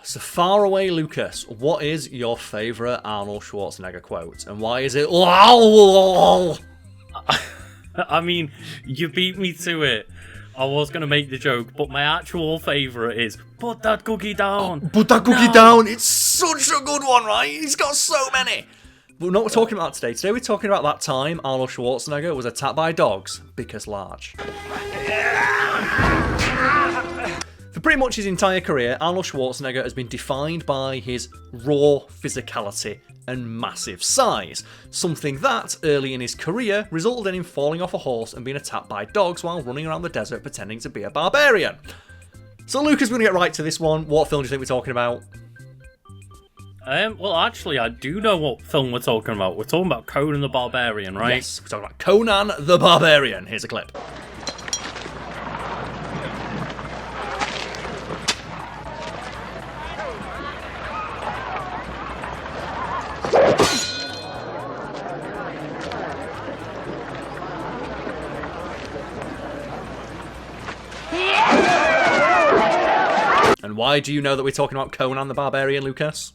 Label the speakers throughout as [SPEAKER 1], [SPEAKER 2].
[SPEAKER 1] So far away, Lucas, what is your favourite Arnold Schwarzenegger quote? And why is it LOL?
[SPEAKER 2] I mean, you beat me to it. I was going to make the joke, but my actual favourite is, put that cookie down.
[SPEAKER 1] Put that cookie down. It's such a good one, right? He's got so many. But we're not talking about today. Today we're talking about that time Arnold Schwarzenegger was attacked by dogs because large. For pretty much his entire career, Arnold Schwarzenegger has been defined by his raw physicality and massive size, something that, early in his career, resulted in him falling off a horse and being attacked by dogs while running around the desert pretending to be a barbarian. So Lucas, we're going to get right to this one. What film do you think we're talking about?
[SPEAKER 2] Well, actually, I do know what film we're talking about. We're talking about Conan the Barbarian, right?
[SPEAKER 1] Yes, we're talking about Conan the Barbarian. Here's a clip. And why do you know that we're talking about Conan the Barbarian, Lucas?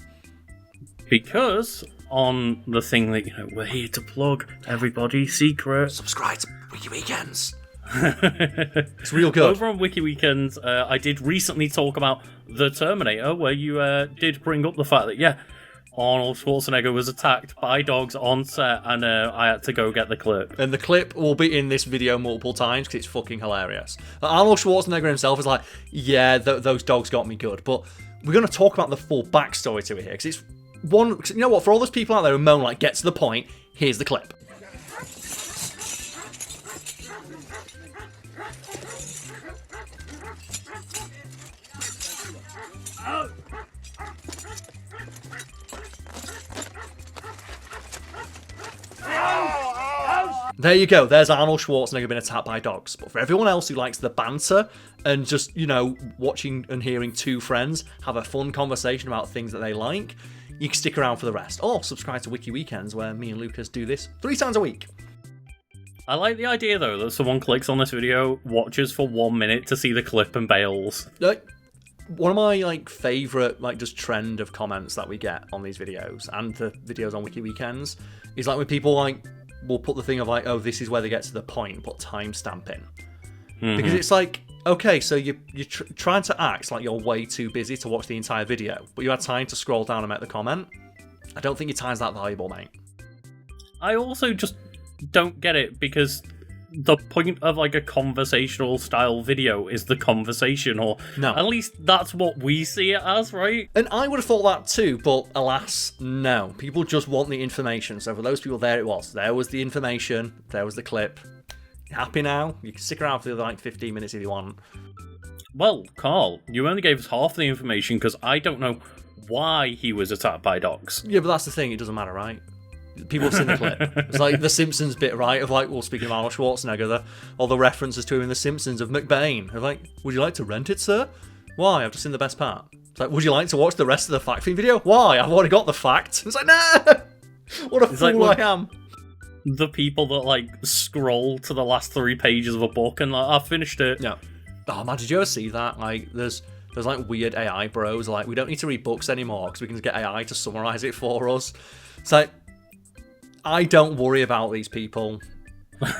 [SPEAKER 2] Because on the thing that, we're here to plug, everybody, secret.
[SPEAKER 1] Subscribe to Wiki Weekends. It's real good.
[SPEAKER 2] Over on Wiki Weekends, I did recently talk about The Terminator, where you did bring up the fact that, Arnold Schwarzenegger was attacked by dogs on set, and I had to go get the clip.
[SPEAKER 1] And the clip will be in this video multiple times because it's fucking hilarious. Arnold Schwarzenegger himself is like, those dogs got me good. But we're going to talk about the full backstory to it here because it's one. You know what? For all those people out there who moan, like, get to the point, here's the clip. There you go, there's Arnold Schwarzenegger being attacked by dogs. But for everyone else who likes the banter and just, watching and hearing two friends have a fun conversation about things that they like, you can stick around for the rest. Or subscribe to Wiki Weekends, where me and Lucas do this 3 times a week.
[SPEAKER 2] I like the idea, though, that someone clicks on this video, watches for 1 minute to see the clip and bails.
[SPEAKER 1] One of my favourite just trend of comments that we get on these videos and the videos on Wiki Weekends is when people will put the thing of oh, this is where they get to the point, put timestamp in. Mm-hmm. Because it's okay, so you're trying to act like you're way too busy to watch the entire video, but you had time to scroll down and make the comment. I don't think your time's that valuable, mate.
[SPEAKER 2] I also just don't get it, because the point of a conversational style video is the conversation, or at least that's what we see it as, right?
[SPEAKER 1] And I would have thought that too, but alas, no. People just want the information. So for those people, there it was. There was the information. There was the clip. Happy now? You can stick around for the other 15 minutes if you want.
[SPEAKER 2] Well, Karl, you only gave us half the information because I don't know why he was attacked by dogs.
[SPEAKER 1] Yeah, but that's the thing. It doesn't matter, right? People have seen the clip. It's like the Simpsons bit, right? Of speaking of Arnold Schwarzenegger, all the references to him in the Simpsons of McBain. Of would you like to rent it, sir? Why? I've just seen the best part. It's would you like to watch the rest of the fact feed video? Why? I've already got the fact. It's no! What a fool I am.
[SPEAKER 2] The people that scroll to the last 3 pages of a book and I've finished it.
[SPEAKER 1] No. Oh man, did you ever see that? There's weird AI bros. We don't need to read books anymore because we can just get AI to summarize it for us. It's I don't worry about these people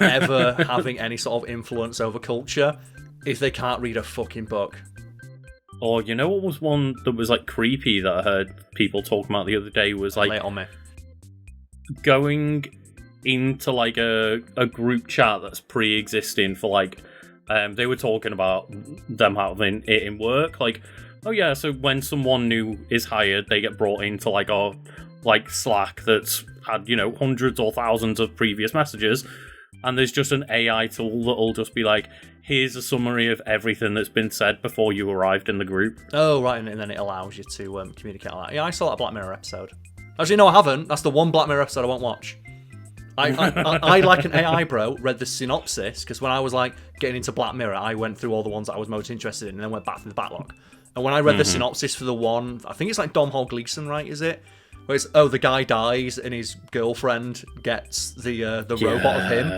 [SPEAKER 1] ever having any sort of influence over culture if they can't read a fucking book.
[SPEAKER 2] Or what was one that was creepy that I heard people talking about the other day was
[SPEAKER 1] Lay it on me.
[SPEAKER 2] Going into a group chat that's pre-existing for they were talking about them having it in work. Oh yeah, so when someone new is hired, they get brought into our Slack that's had, hundreds or thousands of previous messages, and there's just an AI tool that'll just be here's a summary of everything that's been said before you arrived in the group.
[SPEAKER 1] Oh, right, and then it allows you to communicate like that. Yeah, I saw that Black Mirror episode. Actually, no, I haven't. That's the one Black Mirror episode I won't watch. I like an AI bro, read the synopsis, because when I was getting into Black Mirror, I went through all the ones that I was most interested in, and then went back through the backlog. And when I read the synopsis for the one, I think it's Domhnall Gleeson, right, is it? Where it's, the guy dies and his girlfriend gets the robot of him.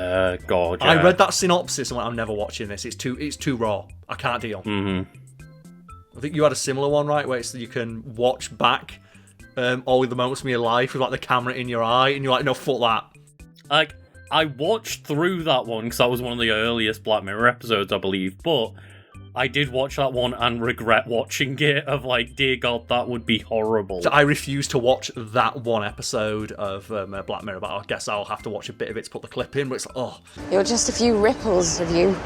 [SPEAKER 2] God, yeah.
[SPEAKER 1] I read that synopsis and went, I'm never watching this. It's too raw. I can't deal.
[SPEAKER 2] Mm-hmm.
[SPEAKER 1] I think you had a similar one, right? Where it's you can watch back all of the moments from your life with like the camera in your eye, and you're like, no, fuck that.
[SPEAKER 2] Like, I watched through that one because that was one of the earliest Black Mirror episodes, I believe, but I did watch that one and regret watching it of like, dear God, that would be horrible.
[SPEAKER 1] So I refuse to watch that one episode of Black Mirror, but I guess I'll have to watch a bit of it to put the clip in, but it's like, oh.
[SPEAKER 3] You're just a few ripples of you.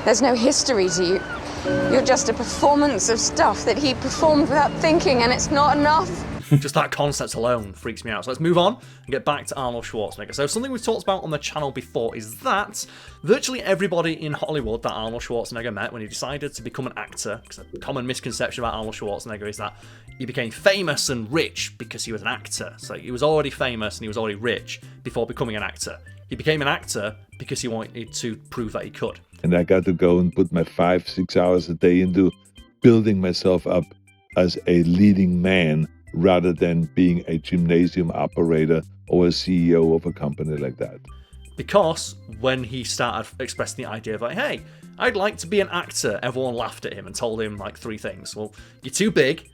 [SPEAKER 3] There's no history to you. You're just a performance of stuff that he performed without thinking, and it's not enough.
[SPEAKER 1] Just that concept alone freaks me out. So let's move on and get back to Arnold Schwarzenegger. So something we've talked about on the channel before is that virtually everybody in Hollywood that Arnold Schwarzenegger met when he decided to become an actor, because a common misconception about Arnold Schwarzenegger is that he became famous and rich because he was an actor. So he was already famous and he was already rich before becoming an actor. He became an actor because he wanted to prove that he could.
[SPEAKER 4] And I got to go and put my 5-6 hours a day into building myself up as a leading man, rather than being a gymnasium operator or a CEO of a company like that.
[SPEAKER 1] Because when he started expressing the idea of like, hey, I'd like to be an actor, everyone laughed at him and told him like 3 things. Well, you're too big,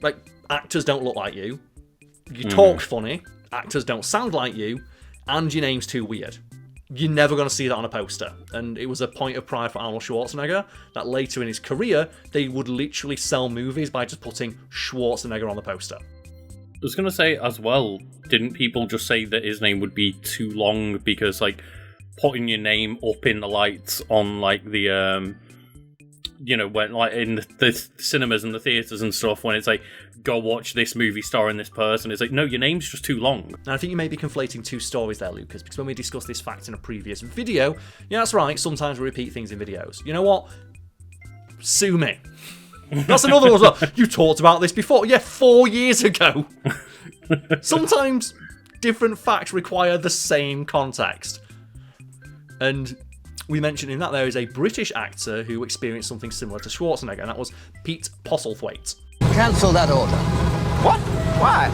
[SPEAKER 1] like actors don't look like you, you talk funny, actors don't sound like you, and your name's too weird. You're never going to see that on a poster. And it was a point of pride for Arnold Schwarzenegger that later in his career, they would literally sell movies by just putting Schwarzenegger on the poster.
[SPEAKER 2] I was going to say as well, didn't people just say that his name would be too long because, like, putting your name up in the lights on, like, the, when, like, in the cinemas and the theatres and stuff, when it's like, go watch this movie starring this person, it's like, no, your name's just too long.
[SPEAKER 1] And I think you may be conflating 2 stories there, Lucas, because when we discussed this fact in a previous video, yeah, that's right, sometimes we repeat things in videos. You know what? Sue me. That's another one as well. You talked about this before. Yeah, 4 years ago. Sometimes different facts require the same context. And we mentioned in that there is a British actor who experienced something similar to Schwarzenegger, and that was Pete Postlethwaite.
[SPEAKER 5] Cancel that order.
[SPEAKER 6] What? Why?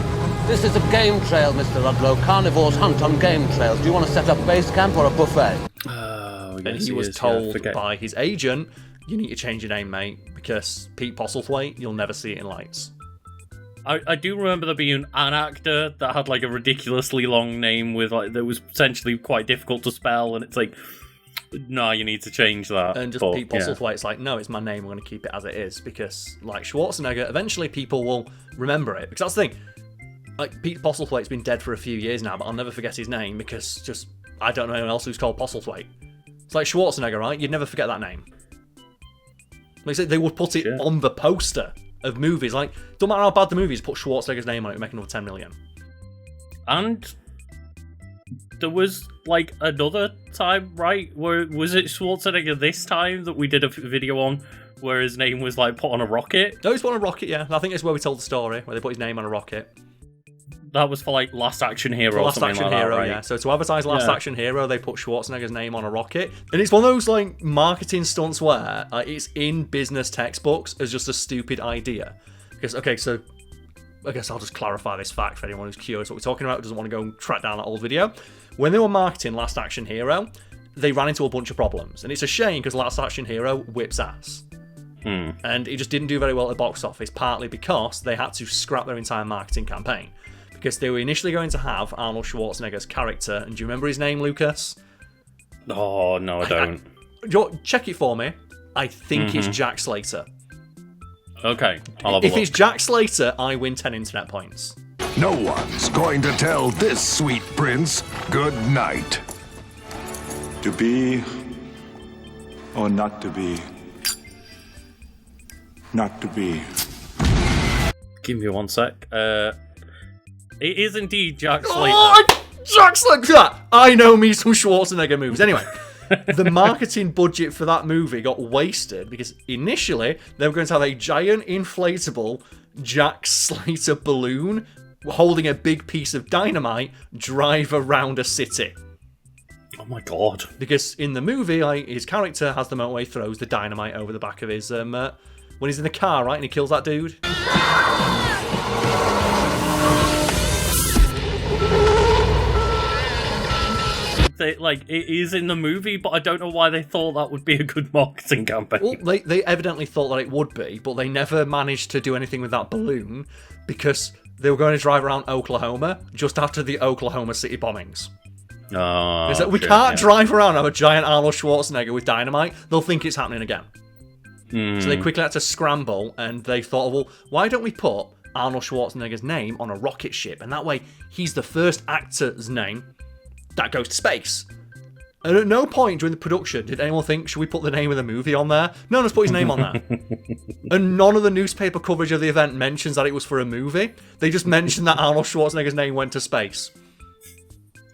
[SPEAKER 5] This is a game trail, Mr. Ludlow. Carnivores hunt on game trails. Do you want to set up base camp or a buffet?
[SPEAKER 2] Oh, yes,
[SPEAKER 1] And he was told by his agent, you need to change your name, mate, because Pete Postlethwaite, you'll never see it in lights.
[SPEAKER 2] I do remember there being an actor that had like a ridiculously long name with like that was potentially quite difficult to spell, and it's like, no, you need to change that.
[SPEAKER 1] And just Pete Postlethwaite's like, no, it's my name, we're going to keep it as it is, because like Schwarzenegger, eventually people will remember it. Because that's the thing, like Pete Postlethwaite's been dead for a few years now, but I'll never forget his name because just I don't know anyone else who's called Postlethwaite. It's like Schwarzenegger, right? You'd never forget that name. Like I said, they would put it on the poster of movies. Like, don't matter how bad the movie is, put Schwarzenegger's name on it, make another 10 million.
[SPEAKER 2] And there was like another time, right? Where was it Schwarzenegger this time that we did a video on where his name was like put on a rocket?
[SPEAKER 1] No, he's put on a rocket, yeah. I think it's where we told the story, where they put his name on a rocket.
[SPEAKER 2] That was for like Last Action Hero or
[SPEAKER 1] Last
[SPEAKER 2] something
[SPEAKER 1] Action
[SPEAKER 2] like
[SPEAKER 1] Hero,
[SPEAKER 2] that, right?
[SPEAKER 1] yeah. So to advertise Last Action Hero, they put Schwarzenegger's name on a rocket. And it's one of those like marketing stunts where it's in business textbooks as just a stupid idea. Because, okay, so I guess I'll just clarify this fact for anyone who's curious what we're talking about, doesn't want to go and track down that old video. When they were marketing Last Action Hero, they ran into a bunch of problems. And it's a shame because Last Action Hero whips ass. And it just didn't do very well at the box office, partly because they had to scrap their entire marketing campaign. Because they were initially going to have Arnold Schwarzenegger's character, and do you remember his name, Lucas?
[SPEAKER 2] Oh, no, I don't.
[SPEAKER 1] Check it for me. I think it's Jack Slater.
[SPEAKER 2] Okay, I'll have a
[SPEAKER 1] If
[SPEAKER 2] look.
[SPEAKER 1] it's Jack Slater, I win 10 internet points.
[SPEAKER 7] No one's going to tell this sweet prince good night.
[SPEAKER 8] To be or not to be? Not to be.
[SPEAKER 2] Give me 1 sec. It is indeed Jack Slater.
[SPEAKER 1] Oh, Jack Slater! I know me some Schwarzenegger movies. Anyway, the marketing budget for that movie got wasted because initially they were going to have a giant inflatable Jack Slater balloon holding a big piece of dynamite drive around a city.
[SPEAKER 2] Oh my god.
[SPEAKER 1] Because in the movie, his character has the motorway, throws the dynamite over the back of his, when he's in the car, right, and he kills that dude.
[SPEAKER 2] it is in the movie, but I don't know why they thought that would be a good marketing campaign.
[SPEAKER 1] Well, they evidently thought that it would be, but they never managed to do anything with that balloon because they were going to drive around Oklahoma just after the Oklahoma City bombings.
[SPEAKER 2] Oh,
[SPEAKER 1] we can't drive around and have a giant Arnold Schwarzenegger with dynamite. They'll think it's happening again. So they quickly had to scramble, and they thought, well, why don't we put Arnold Schwarzenegger's name on a rocket ship? And that way, he's the first actor's name that goes to space. And at no point during the production did anyone think, should we put the name of the movie on there? No one's put his name on there. And none of the newspaper coverage of the event mentions that it was for a movie. They just mentioned that Arnold Schwarzenegger's name went to space.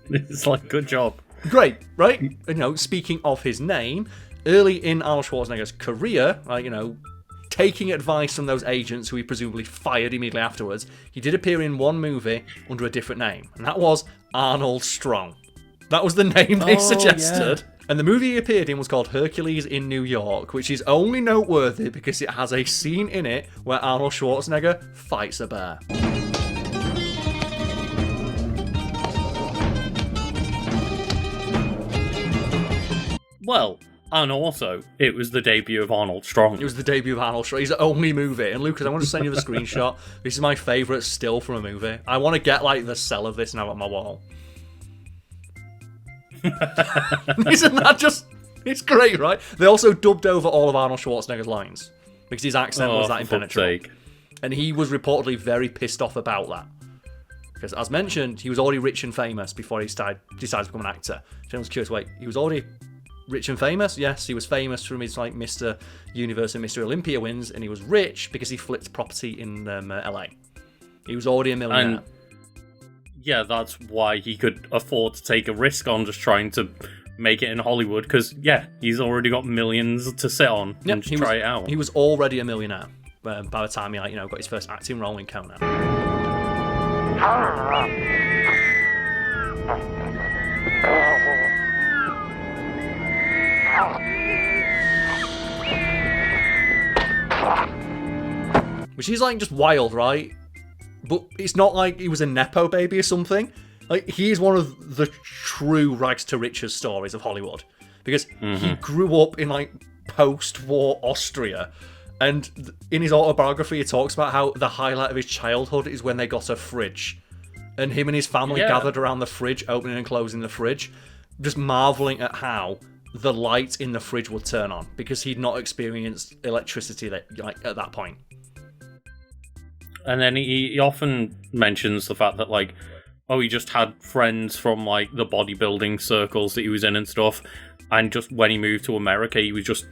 [SPEAKER 2] It's like, good job.
[SPEAKER 1] Great, right? Speaking of his name, early in Arnold Schwarzenegger's career, taking advice from those agents who he presumably fired immediately afterwards, he did appear in one movie under a different name, and that was Arnold Strong. That was the name they suggested. Yeah. And the movie he appeared in was called Hercules in New York, which is only noteworthy because it has a scene in it where Arnold Schwarzenegger fights a bear.
[SPEAKER 2] Well, and also, it was the debut of Arnold Strong.
[SPEAKER 1] It was the debut of Arnold Strong. He's the only movie. And Lucas, I want to send you the screenshot. This is my favourite still from a movie. I want to get the cell of this now on my wall. Isn't that just... It's great, right? They also dubbed over all of Arnold Schwarzenegger's lines because his accent was that impenetrable. And he was reportedly very pissed off about that. Because, as mentioned, he was already rich and famous before he decided to become an actor. If anyone's curious, wait, he was already rich and famous? Yes, he was famous from his Mr. Universe and Mr. Olympia wins, and he was rich because he flipped property in LA. He was already a millionaire.
[SPEAKER 2] Yeah, that's why he could afford to take a risk on just trying to make it in Hollywood, because, he's already got millions to sit on and just try it out.
[SPEAKER 1] He was already a millionaire by the time he got his first acting role in Conan. Which is just wild, right? But it's not like he was a Nepo baby or something. He is one of the true rags to riches stories of Hollywood. Because he grew up in post-war Austria. And in his autobiography, he talks about how the highlight of his childhood is when they got a fridge. And him and his family gathered around the fridge, opening and closing the fridge, just marveling at how the light in the fridge would turn on. Because he'd not experienced electricity at that point.
[SPEAKER 2] And then he often mentions the fact that, he just had friends from, the bodybuilding circles that he was in and stuff. And just when he moved to America, he was just,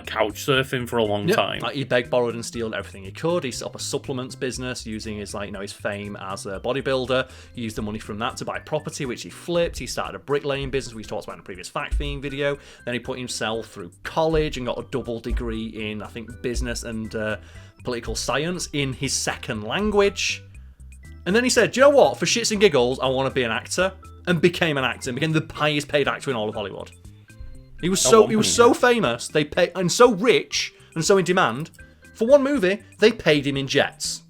[SPEAKER 2] couch surfing for a long time.
[SPEAKER 1] He begged, borrowed, and stealed everything he could. He set up a supplements business using his, his fame as a bodybuilder. He used the money from that to buy property, which he flipped. He started a bricklaying business, which he talked about in a previous fact theme video. Then he put himself through college and got a double degree in, I think, business and political science in his second language. And then he said, do you know what? For shits and giggles, I want to be an actor. And became an actor. And became the highest paid actor in all of Hollywood. He was so famous, and so rich, and so in demand. For one movie, they paid him in jets.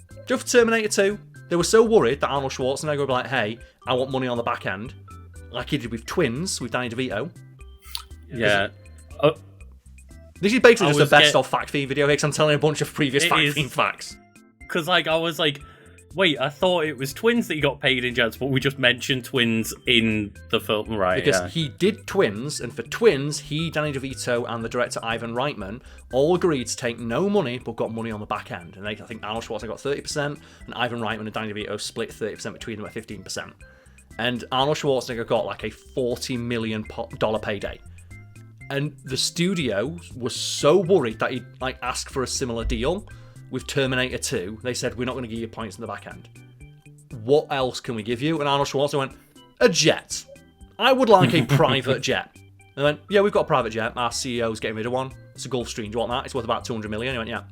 [SPEAKER 1] Do you know for Terminator 2? They were so worried that Arnold Schwarzenegger would be like, hey, I want money on the back end. Like he did with Twins, with Danny DeVito.
[SPEAKER 2] Yeah.
[SPEAKER 1] This is basically just the best of fact theme video here, because I'm telling a bunch of previous fact theme facts.
[SPEAKER 2] Because, I was wait, I thought it was Twins that he got paid in jets, but we just mentioned Twins in the film, right?
[SPEAKER 1] Because he did Twins, and for Twins, he, Danny DeVito, and the director Ivan Reitman all agreed to take no money, but got money on the back end. And I think Arnold Schwarzenegger got 30%, and Ivan Reitman and Danny DeVito split 30% between them at 15%. And Arnold Schwarzenegger got a $40 million payday. And the studio was so worried that he'd ask for a similar deal with Terminator 2. They said, we're not going to give you points in the back end. What else can we give you? And Arnold Schwarzenegger went, a jet. I would like a private jet. And they went, yeah, we've got a private jet. Our CEO's getting rid of one. It's a Gulfstream. Do you want that? It's worth about $200 million. He went, yeah.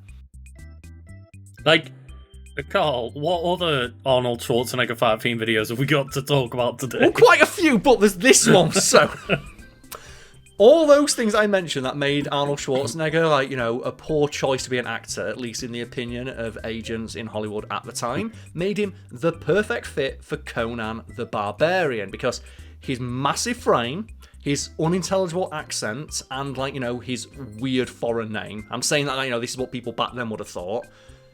[SPEAKER 2] Karl, what other Arnold Schwarzenegger fact theme videos have we got to talk about today?
[SPEAKER 1] Well, quite a few, but there's this one, so... All those things I mentioned that made Arnold Schwarzenegger, a poor choice to be an actor, at least in the opinion of agents in Hollywood at the time, made him the perfect fit for Conan the Barbarian, because his massive frame, his unintelligible accent, and, like, you know, his weird foreign name. I'm saying that, you know, this is what people back then would have thought.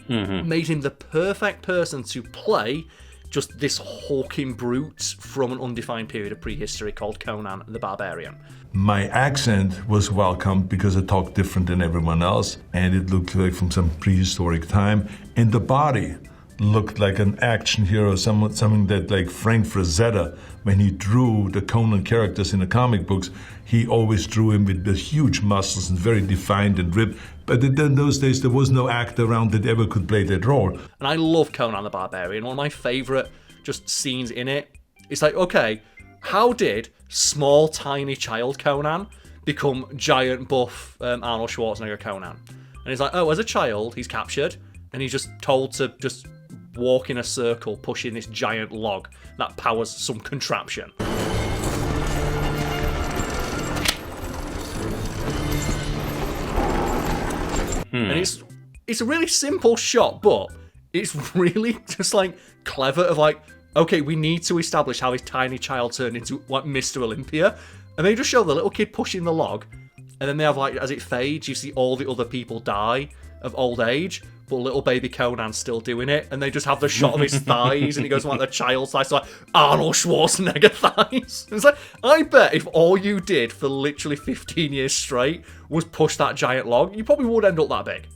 [SPEAKER 1] Made him the perfect person to play just this hawking brute from an undefined period of prehistory called Conan the Barbarian.
[SPEAKER 4] My accent was welcome because I talked different than everyone else, and it looked like from some prehistoric time. And the body looked like an action hero, something that, like Frank Frazetta, when he drew the Conan characters in the comic books, he always drew him with the huge muscles and very defined and ripped. But in those days, there was no actor around that ever could play that role.
[SPEAKER 1] And I love Conan the Barbarian. One of my favourite just scenes in it. It's like, okay, how did small, tiny child Conan become giant, buff Arnold Schwarzenegger Conan? And he's like, oh, as a child, he's captured, and he's just told to just walk in a circle, pushing this giant log that powers some contraption. And it's a really simple shot, but it's really just, like, clever of, like, okay, we need to establish how this tiny child turned into, like, Mr. Olympia. And they just show the little kid pushing the log, and then they have, like, as it fades, you see all the other people die of old age, but little baby Conan's still doing it, and they just have the shot of his thighs, and he goes from, like, the child's thighs to, like, Arnold Schwarzenegger thighs. It's like, I bet if all you did for literally 15 years straight was push that giant log, you probably would end up that big.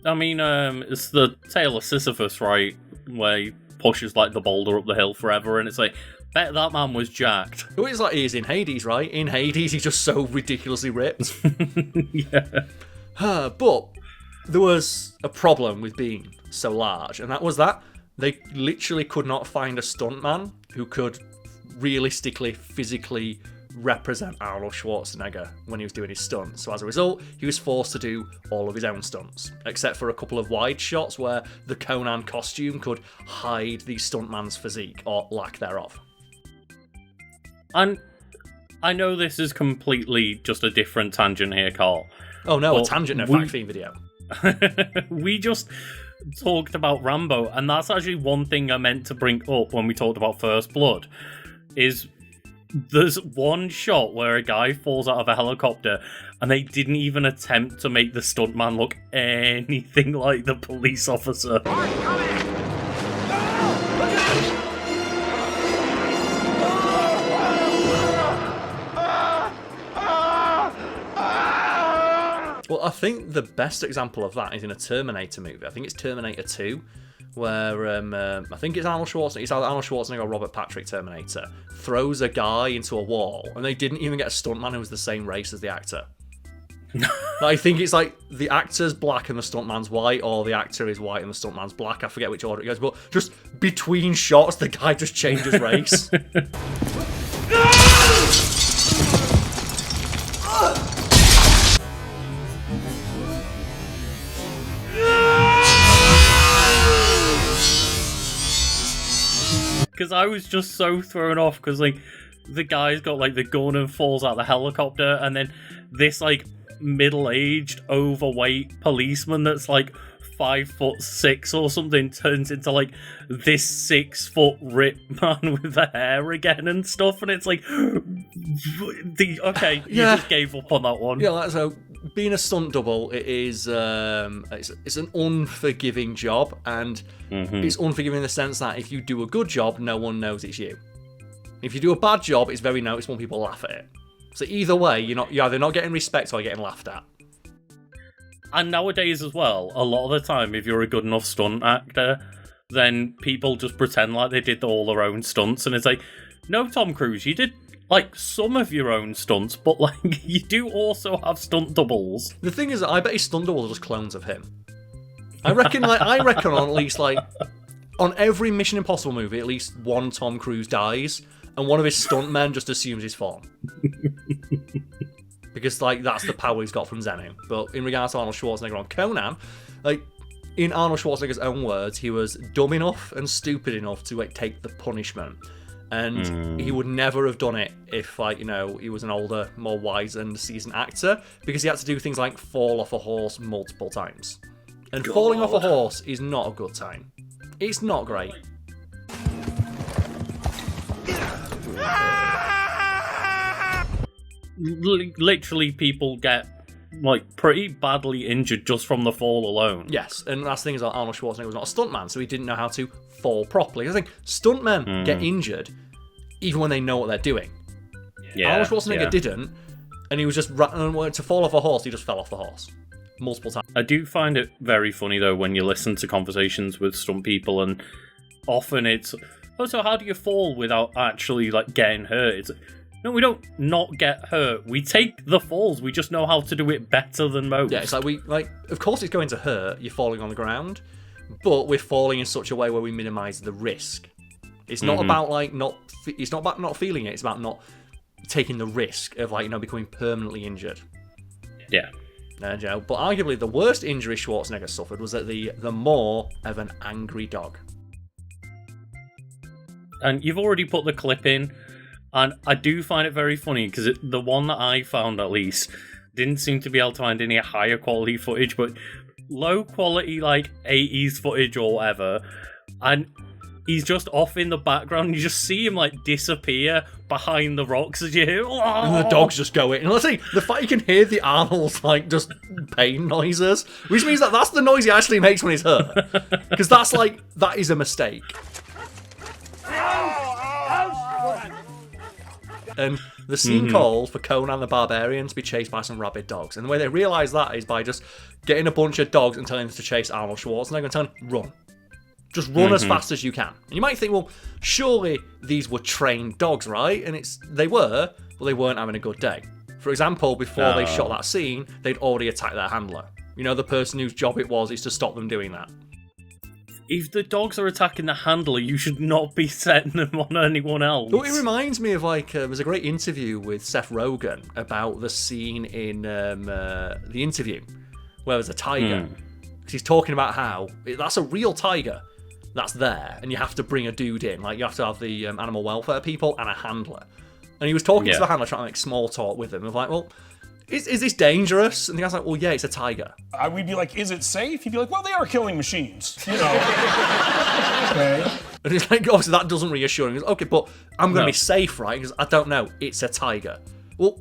[SPEAKER 2] I mean, it's the tale of Sisyphus, right? Where he pushes, like, the boulder up the hill forever, and it's like, bet that man was jacked.
[SPEAKER 1] Well, it's like he is in Hades, right? In Hades, he's just so ridiculously ripped.
[SPEAKER 2] Yeah.
[SPEAKER 1] But there was a problem with being so large, and that was that they literally could not find a stuntman who could realistically, physically represent Arnold Schwarzenegger when he was doing his stunts. So as a result, he was forced to do all of his own stunts, except for a couple of wide shots where the Conan costume could hide the stuntman's physique or lack thereof.
[SPEAKER 2] And I know this is completely just a different tangent here, Karl.
[SPEAKER 1] Oh no, a tangent in a fact theme video.
[SPEAKER 2] We just talked about Rambo, and that's actually one thing I meant to bring up when we talked about First Blood, is there's one shot where a guy falls out of a helicopter and they didn't even attempt to make the stuntman look anything like the police officer.
[SPEAKER 1] Well, I think the best example of that is in a Terminator movie. I think it's Terminator 2, where I think it's Arnold Schwarzenegger. It's either Arnold Schwarzenegger or Robert Patrick Terminator throws a guy into a wall, and they didn't even get a stuntman who was the same race as the actor. I think it's like the actor's black and the stuntman's white, or the actor is white and the stuntman's black. I forget which order it goes, but just between shots, the guy just changes race.
[SPEAKER 2] Because I was just so thrown off, because, like, the guy's got, like, the gun and falls out the helicopter, and then this, like, middle-aged, overweight policeman that's, like, 5'6" or something turns into, like, this 6-foot ripped man with the hair again and stuff, and it's like, okay, you just gave up on that one.
[SPEAKER 1] Yeah, so being a stunt double, it is it's an unforgiving job, and it's unforgiving in the sense that if you do a good job, no one knows it's you. If you do a bad job, it's very noticeable when people laugh at it. So either way, you're either not getting respect or you're getting laughed at.
[SPEAKER 2] And nowadays as well, a lot of the time, if you're a good enough stunt actor, then people just pretend like they did all their own stunts, and it's like, no, Tom Cruise, you did, like, some of your own stunts, but, like, you do also have stunt doubles.
[SPEAKER 1] The thing is, I bet his stunt doubles are just clones of him. I reckon on at least, like, on every Mission Impossible movie, at least one Tom Cruise dies, and one of his stuntmen just assumes his form. Because, like, that's the power he's got from Zenu. But in regards to Arnold Schwarzenegger on Conan, like, in Arnold Schwarzenegger's own words, he was dumb enough and stupid enough to, like, take the punishment. And he would never have done it if, like, you know, he was an older, more wise and seasoned actor, because he had to do things like fall off a horse multiple times. And falling off a horse is not a good time. It's not great.
[SPEAKER 2] Literally, people get like pretty badly injured just from the fall alone.
[SPEAKER 1] Yes, and that's the thing is that Arnold Schwarzenegger was not a stuntman, so he didn't know how to fall properly. I think stuntmen get injured even when they know what they're doing.
[SPEAKER 2] Yeah,
[SPEAKER 1] Arnold Schwarzenegger didn't, and he was just to fall off a horse. He just fell off the horse multiple times.
[SPEAKER 2] I do find it very funny though when you listen to conversations with stunt people, and often it's, oh, so how do you fall without actually like getting hurt? It's, no, we don't not get hurt. We take the falls. We just know how to do it better than most.
[SPEAKER 1] Yeah, it's like of course it's going to hurt. You're falling on the ground, but we're falling in such a way where we minimise the risk. It's not about like it's not about not feeling it. It's about not taking the risk of, like, you know, becoming permanently injured.
[SPEAKER 2] Yeah.
[SPEAKER 1] You know, but arguably the worst injury Schwarzenegger suffered was at the maw of an angry dog.
[SPEAKER 2] And you've already put the clip in. And I do find it very funny because the one that I found, at least, didn't seem to be able to find any higher quality footage, but low quality, like 80s footage or whatever. And he's just off in the background. And you just see him like disappear behind the rocks as you hear. Oh!
[SPEAKER 1] And the dogs just go in. And let's see, the fact you can hear the Arnold's like just pain noises, which means that that's the noise he actually makes when he's hurt. Because that is a mistake. And the scene calls for Conan the Barbarian to be chased by some rabid dogs. And the way they realise that is by just getting a bunch of dogs and telling them to chase Arnold Schwarzenegger and telling them, run. Just run as fast as you can. And you might think, well, surely these were trained dogs, right? And they were, but they weren't having a good day. For example, before they shot that scene, they'd already attacked their handler. You know, the person whose job it was is to stop them doing that.
[SPEAKER 2] If the dogs are attacking the handler, you should not be setting them on anyone else.
[SPEAKER 1] Well, it reminds me of, like, there's a great interview with Seth Rogen about the scene in The Interview, where there's a tiger. Because he's talking about how that's a real tiger that's there, and you have to bring a dude in. Like, you have to have the animal welfare people and a handler. And he was talking to the handler, trying to make small talk with him. Of like, well, is this dangerous? And the guy's like, well, yeah, it's a tiger.
[SPEAKER 9] We'd be like, is it safe? He'd be like, well, they are killing machines, you know. Okay.
[SPEAKER 1] And he's like, obviously that doesn't reassure him. He goes, okay, but I'm going to be safe, right? Because I don't know, it's a tiger. Well,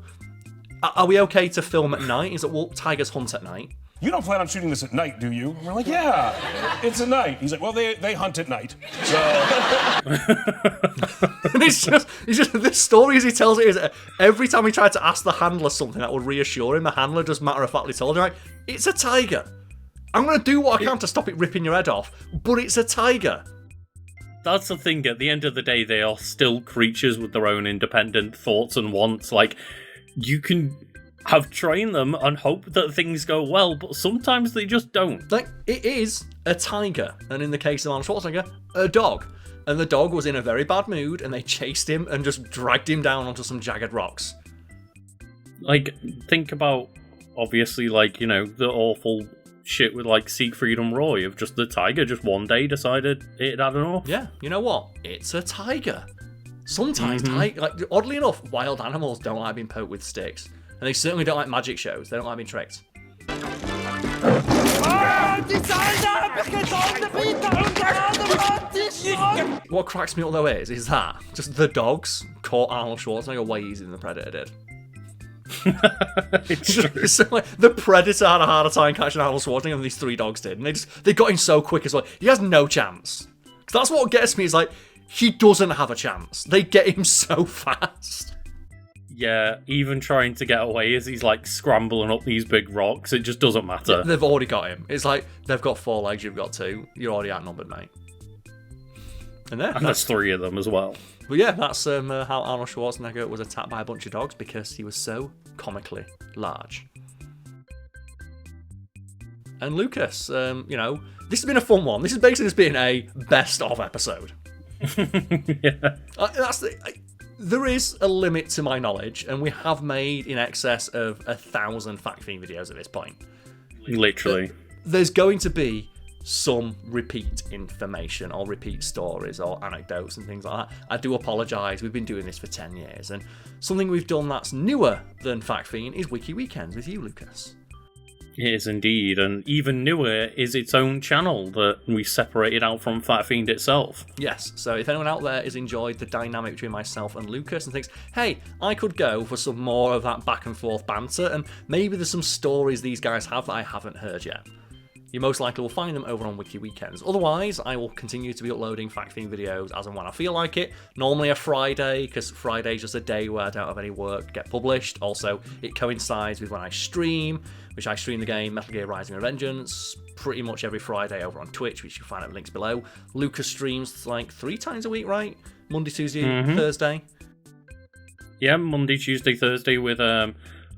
[SPEAKER 1] are we okay to film at night? He's like, well, tigers hunt at night.
[SPEAKER 9] You don't plan on shooting this at night, do you? We're like, yeah, it's at night. He's like, well, they hunt at night. So.
[SPEAKER 1] And it's just the stories he tells it is every time he tried to ask the handler something that would reassure him, the handler just matter-of-factly told him, like, it's a tiger. I'm going to do what I can to stop it ripping your head off, but it's a tiger.
[SPEAKER 2] That's the thing, at the end of the day, they are still creatures with their own independent thoughts and wants. Like, you can have trained them and hope that things go well, but sometimes they just don't.
[SPEAKER 1] Like, it is a tiger, and in the case of Arnold Schwarzenegger, a dog. And the dog was in a very bad mood, and they chased him and just dragged him down onto some jagged rocks.
[SPEAKER 2] Like, think about, obviously, like, you know, the awful shit with, like, Siegfried and Roy, of just the tiger just one day decided it had enough.
[SPEAKER 1] Yeah, you know what? It's a tiger. Sometimes, like, oddly enough, wild animals don't like being poked with sticks. And they certainly don't like magic shows. They don't like being tricked. What cracks me up though is that just the dogs caught Arnold Schwarzenegger way easier than the Predator did.
[SPEAKER 2] It's true.
[SPEAKER 1] So, like, the Predator had a harder time catching Arnold Schwarzenegger than these three dogs did, and they got him so quick as well. He has no chance. That's what gets me. Is like he doesn't have a chance. They get him so fast.
[SPEAKER 2] Yeah, even trying to get away as he's like scrambling up these big rocks, it just doesn't matter.
[SPEAKER 1] Yeah, they've already got him. It's like they've got 4 legs, you've got 2. You're already outnumbered, mate. And
[SPEAKER 2] that's 3 of them as well.
[SPEAKER 1] But yeah, that's how Arnold Schwarzenegger was attacked by a bunch of dogs because he was so comically large. And Lucas, you know, this has been a fun one. This has basically just been a best of episode.
[SPEAKER 2] Yeah.
[SPEAKER 1] There is a limit to my knowledge, and we have made in excess of 1,000 fact-themed videos at this point.
[SPEAKER 2] Literally.
[SPEAKER 1] There's going to be some repeat information or repeat stories or anecdotes and things like that, I do apologise. We've been doing this for 10 years, and something we've done that's newer than Fact Fiend is Wiki Weekends with you, Lucas.
[SPEAKER 2] It is indeed, and even newer is its own channel that we separated out from Fact Fiend itself.
[SPEAKER 1] Yes, so if anyone out there has enjoyed the dynamic between myself and Lucas and thinks, hey, I could go for some more of that back and forth banter, and maybe there's some stories these guys have that I haven't heard yet, you most likely will find them over on Wiki Weekends. Otherwise, I will continue to be uploading Fact Fiend videos as and when I feel like it. Normally a Friday, because Friday's just a day where I don't have any work to get published. Also, it coincides with when I stream, which I stream the game Metal Gear Rising: Revengeance pretty much every Friday over on Twitch, which you'll find at the links below. Lucas streams like 3 times a week, right? Monday, Tuesday, Thursday.
[SPEAKER 2] Yeah, Monday, Tuesday, Thursday with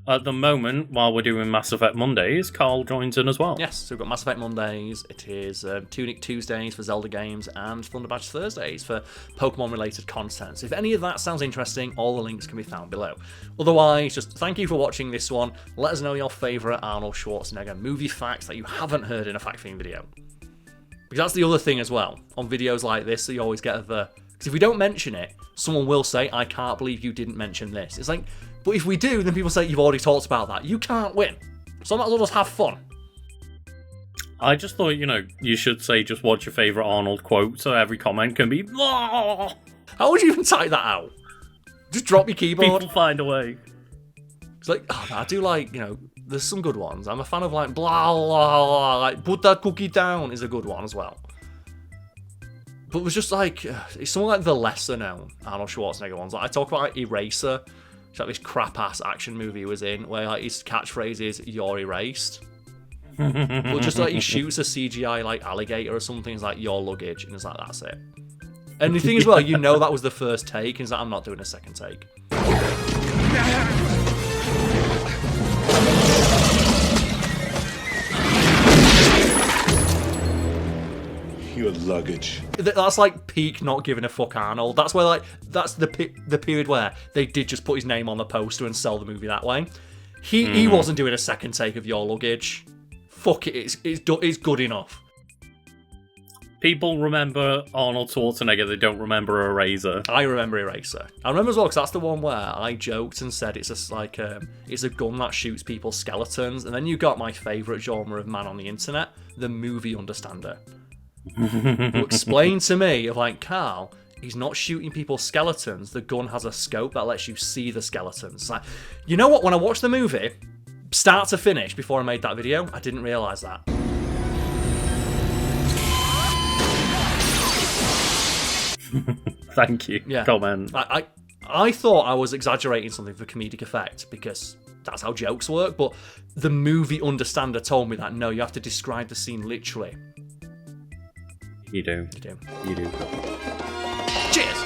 [SPEAKER 2] at the moment, while we're doing Mass Effect Mondays, Karl joins in as well.
[SPEAKER 1] Yes, so we've got Mass Effect Mondays, it is Tunic Tuesdays for Zelda games, and Thunder Badge Thursdays for Pokemon-related content. So if any of that sounds interesting, all the links can be found below. Otherwise, just thank you for watching this one. Let us know your favourite Arnold Schwarzenegger movie facts that you haven't heard in a Fact Fiend video. Because that's the other thing as well, on videos like this, that you always get because if we don't mention it, someone will say, I can't believe you didn't mention this. It's like, but if we do, then people say you've already talked about that. You can't win. So I might as well just have fun.
[SPEAKER 2] I just thought, you should say just what's your favourite Arnold quote, so every comment can be, "Blah!"
[SPEAKER 1] How would you even type that out? Just drop your keyboard.
[SPEAKER 2] People find a way.
[SPEAKER 1] It's like, I do like, there's some good ones. I'm a fan of like, blah, blah, blah, like, put that cookie down is a good one as well. But it was just like, it's something like the lesser known Arnold Schwarzenegger ones. Like, I talk about like Eraser. It's like this crap-ass action movie he was in, where like his catchphrase is, you're erased. But just like he shoots a CGI like alligator or something, it's like, your luggage, and it's like, that's it. And the thing as well, that was the first take, and it's like, I'm not doing a second take.
[SPEAKER 8] Your luggage.
[SPEAKER 1] That's like peak not giving a fuck Arnold. That's where like that's the period where they did just put his name on the poster and sell the movie that way. He wasn't doing a second take of your luggage. Fuck it, it's good enough.
[SPEAKER 2] People remember Arnold Schwarzenegger, they don't remember Eraser.
[SPEAKER 1] I remember Eraser. I remember as well because that's the one where I joked and said it's just like it's a gun that shoots people's skeletons, and then you got my favourite genre of man on the internet, the movie understander. Who explained to me of like, Karl, he's not shooting people's skeletons, the gun has a scope that lets you see the skeletons. Like, you know what, when I watched the movie start to finish before I made that video, I didn't realise that.
[SPEAKER 2] Thank you.
[SPEAKER 1] Yeah.
[SPEAKER 2] Comment.
[SPEAKER 1] I thought I was exaggerating something for comedic effect because that's how jokes work, but the movie understander told me that no, you have to describe the scene literally.
[SPEAKER 2] You do.
[SPEAKER 1] You do.
[SPEAKER 2] You do.
[SPEAKER 1] Cheers!